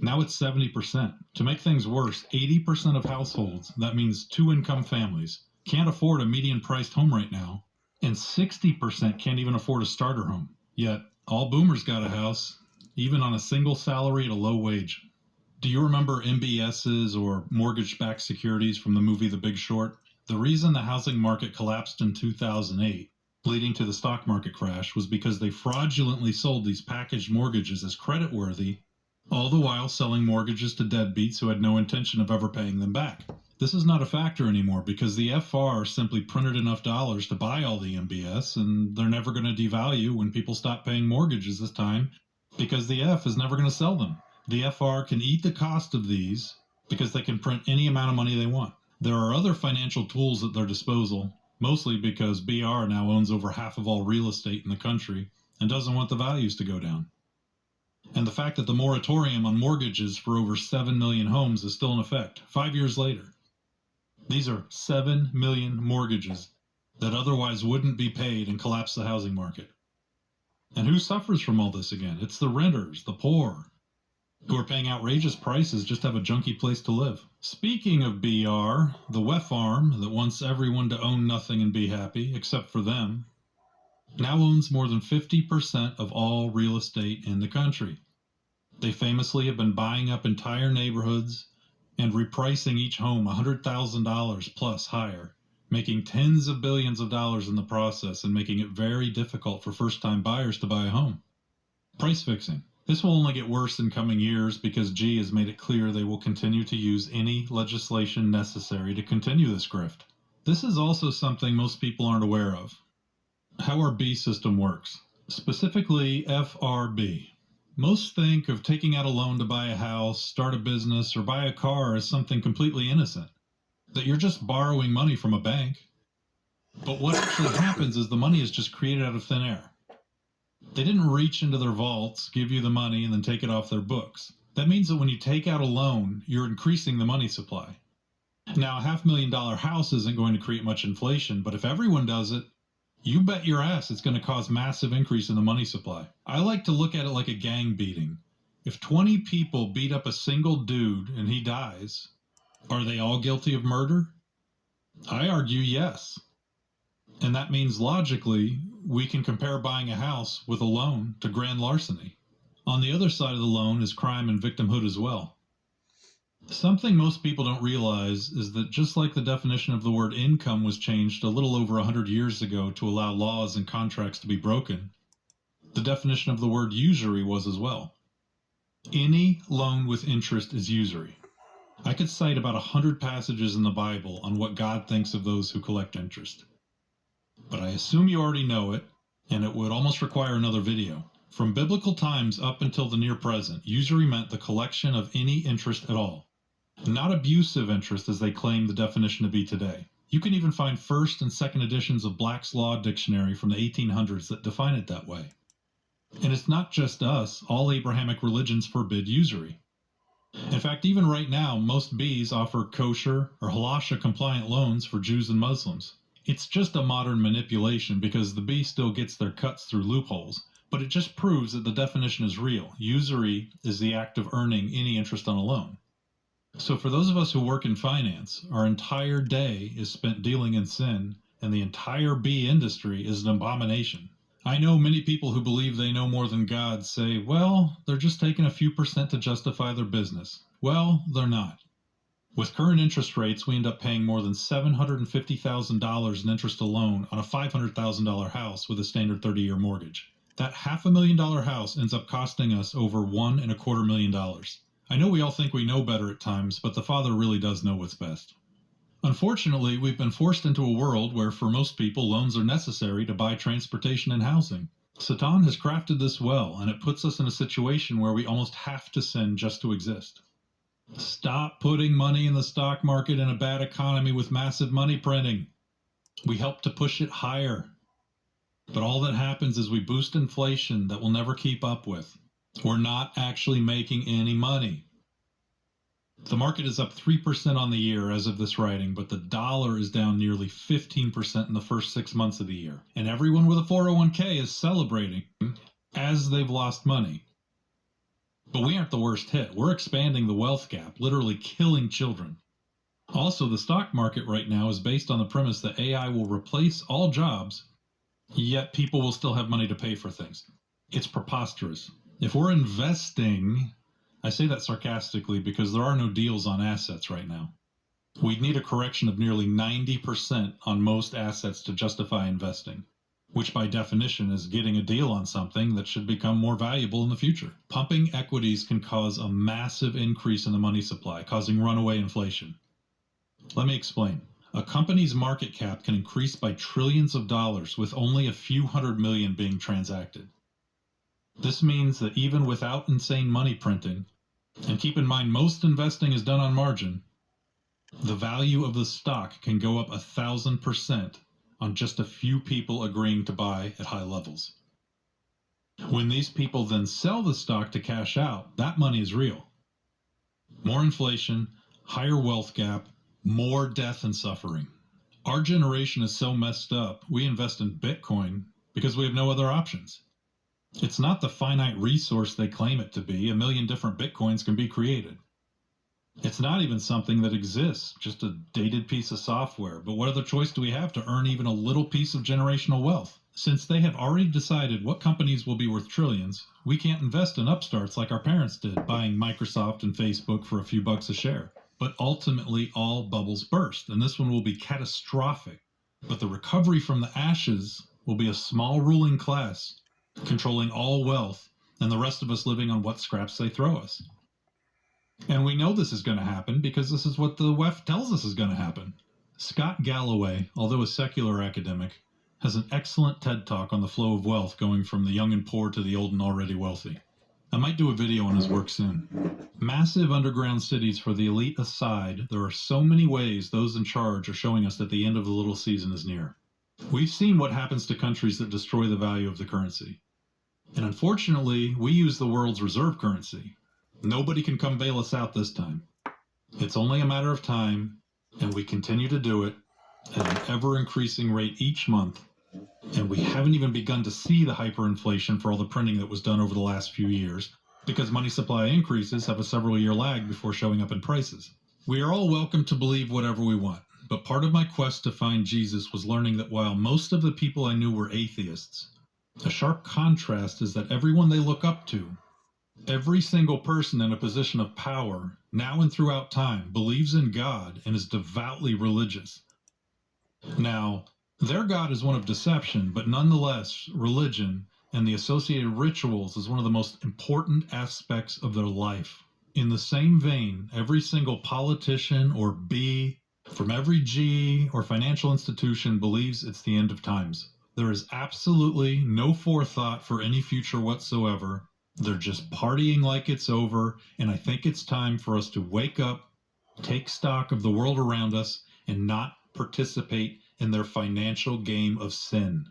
Now it's 70%. To make things worse, 80% of households, that means two-income families, can't afford a median-priced home right now, and 60% can't even afford a starter home. Yet, all boomers got a house, even on a single salary at a low wage. Do you remember MBSs or mortgage-backed securities from the movie The Big Short? The reason the housing market collapsed in 2008, leading to the stock market crash, was because they fraudulently sold these packaged mortgages as creditworthy, all the while selling mortgages to deadbeats who had no intention of ever paying them back. This is not a factor anymore because the FR simply printed enough dollars to buy all the MBS, and they're never going to devalue when people stop paying mortgages this time because the F is never going to sell them. The FR can eat the cost of these because they can print any amount of money they want. There are other financial tools at their disposal, mostly because BR now owns over half of all real estate in the country and doesn't want the values to go down. And the fact that the moratorium on mortgages for over 7 million homes is still in effect 5 years later. These are 7 million mortgages that otherwise wouldn't be paid and collapse the housing market. And who suffers from all this again? It's the renters, the poor, who are paying outrageous prices just to have a junky place to live. Speaking of BR, the WEF arm that wants everyone to own nothing and be happy, except for them, now owns more than 50% of all real estate in the country. They famously have been buying up entire neighborhoods and repricing each home $100,000 plus higher, making tens of billions of dollars in the process and making it very difficult for first-time buyers to buy a home. Price fixing. This will only get worse in coming years because G has made it clear they will continue to use any legislation necessary to continue this grift. This is also something most people aren't aware of. How our B system works, specifically FRB. Most think of taking out a loan to buy a house, start a business, or buy a car as something completely innocent, that you're just borrowing money from a bank. But what actually happens is the money is just created out of thin air. They didn't reach into their vaults, give you the money, and then take it off their books. That means that when you take out a loan, you're increasing the money supply. Now, a $500,000 house isn't going to create much inflation, but if everyone does it, you bet your ass it's going to cause massive increase in the money supply. I like to look at it like a gang beating. If 20 people beat up a single dude and he dies, are they all guilty of murder? I argue yes. And that means logically, we can compare buying a house with a loan to grand larceny. On the other side of the loan is crime and victimhood as well. Something most people don't realize is that just like the definition of the word income was changed a little over 100 years ago to allow laws and contracts to be broken, the definition of the word usury was as well. Any loan with interest is usury. I could cite about 100 passages in the Bible on what God thinks of those who collect interest. But I assume you already know it, and it would almost require another video. From biblical times up until the near present, usury meant the collection of any interest at all. Not abusive interest as they claim the definition to be today. You can even find first and second editions of Black's Law Dictionary from the 1800s that define it that way. And it's not just us, all Abrahamic religions forbid usury. In fact, even right now, most Bs offer kosher or halasha compliant loans for Jews and Muslims. It's just a modern manipulation because the B still gets their cuts through loopholes, but it just proves that the definition is real. Usury is the act of earning any interest on a loan. So for those of us who work in finance, our entire day is spent dealing in sin, and the entire B industry is an abomination. I know many people who believe they know more than God say, well, they're just taking a few percent to justify their business. Well, they're not. With current interest rates, we end up paying more than $750,000 in interest alone on a $500,000 house with a standard 30-year mortgage. That $500,000 house ends up costing us over $1.25 million. I know we all think we know better at times, but the Father really does know what's best. Unfortunately, we've been forced into a world where for most people loans are necessary to buy transportation and housing. Satan has crafted this well, and it puts us in a situation where we almost have to sin just to exist. Stop putting money in the stock market in a bad economy with massive money printing. We help to push it higher. But all that happens is we boost inflation that we'll never keep up with. We're not actually making any money. The market is up 3% on the year as of this writing, but the dollar is down nearly 15% in the first 6 months of the year. And everyone with a 401k is celebrating as they've lost money. But we aren't the worst hit. We're expanding the wealth gap, literally killing children. Also, the stock market right now is based on the premise that AI will replace all jobs, yet people will still have money to pay for things. It's preposterous. If we're investing, I say that sarcastically because there are no deals on assets right now. We'd need a correction of nearly 90% on most assets to justify investing, which by definition is getting a deal on something that should become more valuable in the future. Pumping equities can cause a massive increase in the money supply, causing runaway inflation. Let me explain. A company's market cap can increase by trillions of dollars with only a few hundred million being transacted. This means that even without insane money printing, and keep in mind most investing is done on margin, the value of the stock can go up 1,000% on just a few people agreeing to buy at high levels. When these people then sell the stock to cash out, that money is real. More inflation, higher wealth gap, more death and suffering. Our generation is so messed up, we invest in Bitcoin because we have no other options. It's not the finite resource they claim it to be. 1 million different Bitcoins can be created. It's not even something that exists, just a dated piece of software. But what other choice do we have to earn even a little piece of generational wealth? Since they have already decided what companies will be worth trillions, we can't invest in upstarts like our parents did, buying Microsoft and Facebook for a few bucks a share. But ultimately, all bubbles burst, and this one will be catastrophic. But the recovery from the ashes will be a small ruling class controlling all wealth, and the rest of us living on what scraps they throw us. And we know this is going to happen because this is what the WEF tells us is going to happen. Scott Galloway, although a secular academic, has an excellent TED Talk on the flow of wealth going from the young and poor to the old and already wealthy. I might do a video on his work soon. Massive underground cities for the elite aside, there are so many ways those in charge are showing us that the end of the little season is near. We've seen what happens to countries that destroy the value of the currency. And unfortunately, we use the world's reserve currency. Nobody can come bail us out this time. It's only a matter of time, and we continue to do it at an ever-increasing rate each month. And we haven't even begun to see the hyperinflation for all the printing that was done over the last few years, because money supply increases have a several-year lag before showing up in prices. We are all welcome to believe whatever we want, but part of my quest to find Jesus was learning that while most of the people I knew were atheists, a sharp contrast is that everyone they look up to, every single person in a position of power, now and throughout time, believes in God and is devoutly religious. Now, their God is one of deception, but nonetheless, religion and the associated rituals is one of the most important aspects of their life. In the same vein, every single politician or B from every G or financial institution believes it's the end of times. There is absolutely no forethought for any future whatsoever. They're just partying like it's over, and I think it's time for us to wake up, take stock of the world around us, and not participate in their financial game of sin.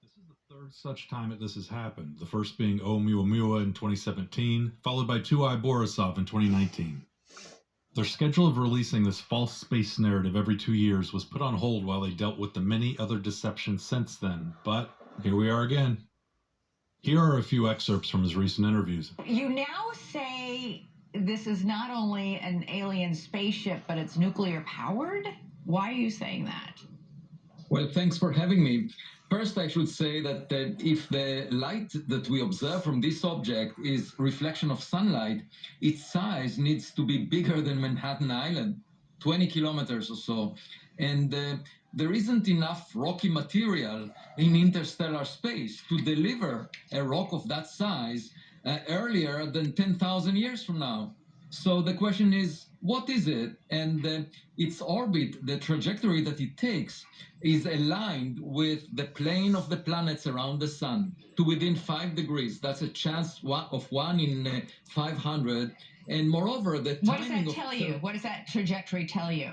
This is the third such time that this has happened, the first being Oumuamua in 2017, followed by Tuai Borisov in 2019. Their schedule of releasing this false space narrative every 2 years was put on hold while they dealt with the many other deceptions since then, but here we are again. Here are a few excerpts from his recent interviews. You now say this is not only an alien spaceship, but it's nuclear powered? Why are you saying that? Well, thanks for having me. First, I should say that if the light that we observe from this object is reflection of sunlight, its size needs to be bigger than Manhattan Island, 20 kilometers or so. And there isn't enough rocky material in interstellar space to deliver a rock of that size earlier than 10,000 years from now. So the question is, what is it? And its orbit, the trajectory that it takes, is aligned with the plane of the planets around the sun to within 5 degrees. That's a chance of 1 in 500. And moreover, the timing What does that tell you? What does that trajectory tell you?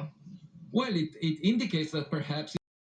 Well, it indicates that perhaps